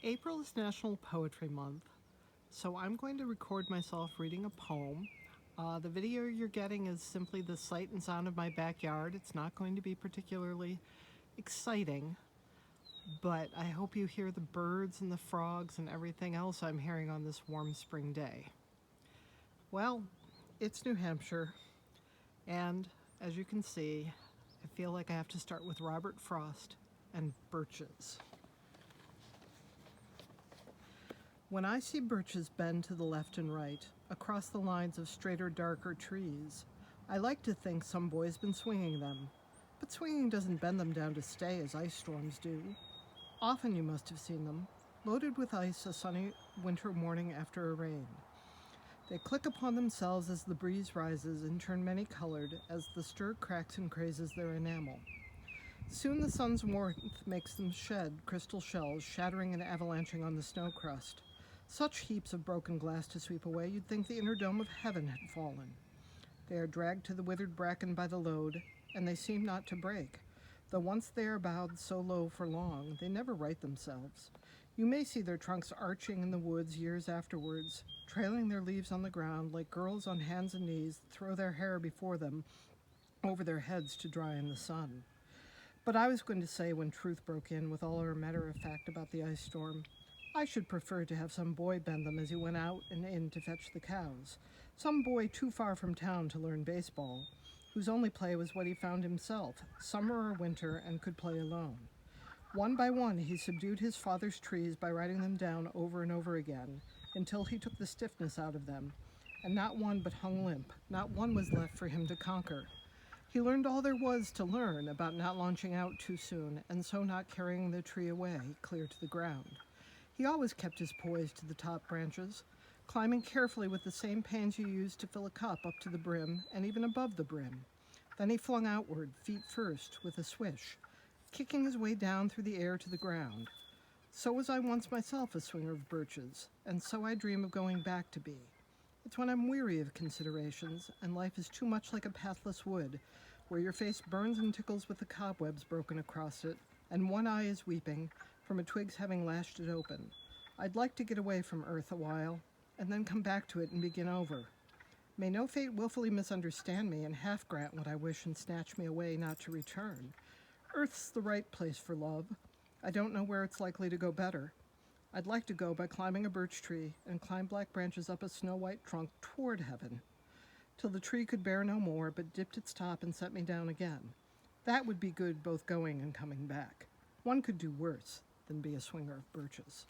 April is National Poetry Month, so I'm going to record myself reading a poem. The video you're getting is simply the sight and sound of my backyard. It's not going to be particularly exciting, but I hope you hear the birds and the frogs and everything else I'm hearing on this warm spring day. Well, it's New Hampshire, and as you can see, I feel like I have to start with Robert Frost and Birches. When I see birches bend to the left and right, across the lines of straighter, darker trees, I like to think some boy's been swinging them. But swinging doesn't bend them down to stay as ice storms do. Often you must have seen them, loaded with ice a sunny winter morning after a rain. They click upon themselves as the breeze rises and turn many-colored as the stir cracks and crazes their enamel. Soon the sun's warmth makes them shed crystal shells, shattering and avalanching on the snow crust. Such heaps of broken glass to sweep away, you'd think the inner dome of heaven had fallen. They are dragged to the withered bracken by the load, and they seem not to break. Though once they are bowed so low for long, they never right themselves. You may see their trunks arching in the woods years afterwards, trailing their leaves on the ground like girls on hands and knees that throw their hair before them over their heads to dry in the sun. But I was going to say, when truth broke in with all her matter of fact about the ice storm, I should prefer to have some boy bend them as he went out and in to fetch the cows. Some boy too far from town to learn baseball, whose only play was what he found himself, summer or winter, and could play alone. One by one he subdued his father's trees by writing them down over and over again, until he took the stiffness out of them, and not one but hung limp, not one was left for him to conquer. He learned all there was to learn about not launching out too soon, and so not carrying the tree away, clear to the ground. He always kept his poise to the top branches, climbing carefully with the same pains you use to fill a cup up to the brim and even above the brim. Then he flung outward, feet first, with a swish, kicking his way down through the air to the ground. So was I once myself a swinger of birches, and so I dream of going back to be. It's when I'm weary of considerations, and life is too much like a pathless wood, where your face burns and tickles with the cobwebs broken across it, and one eye is weeping, from a twig's having lashed it open. I'd like to get away from earth a while, and then come back to it and begin over. May no fate willfully misunderstand me and half grant what I wish and snatch me away not to return. Earth's the right place for love. I don't know where it's likely to go better. I'd like to go by climbing a birch tree and climb black branches up a snow-white trunk toward heaven, till the tree could bear no more but dipped its top and set me down again. That would be good both going and coming back. One could do worse than be a swinger of birches.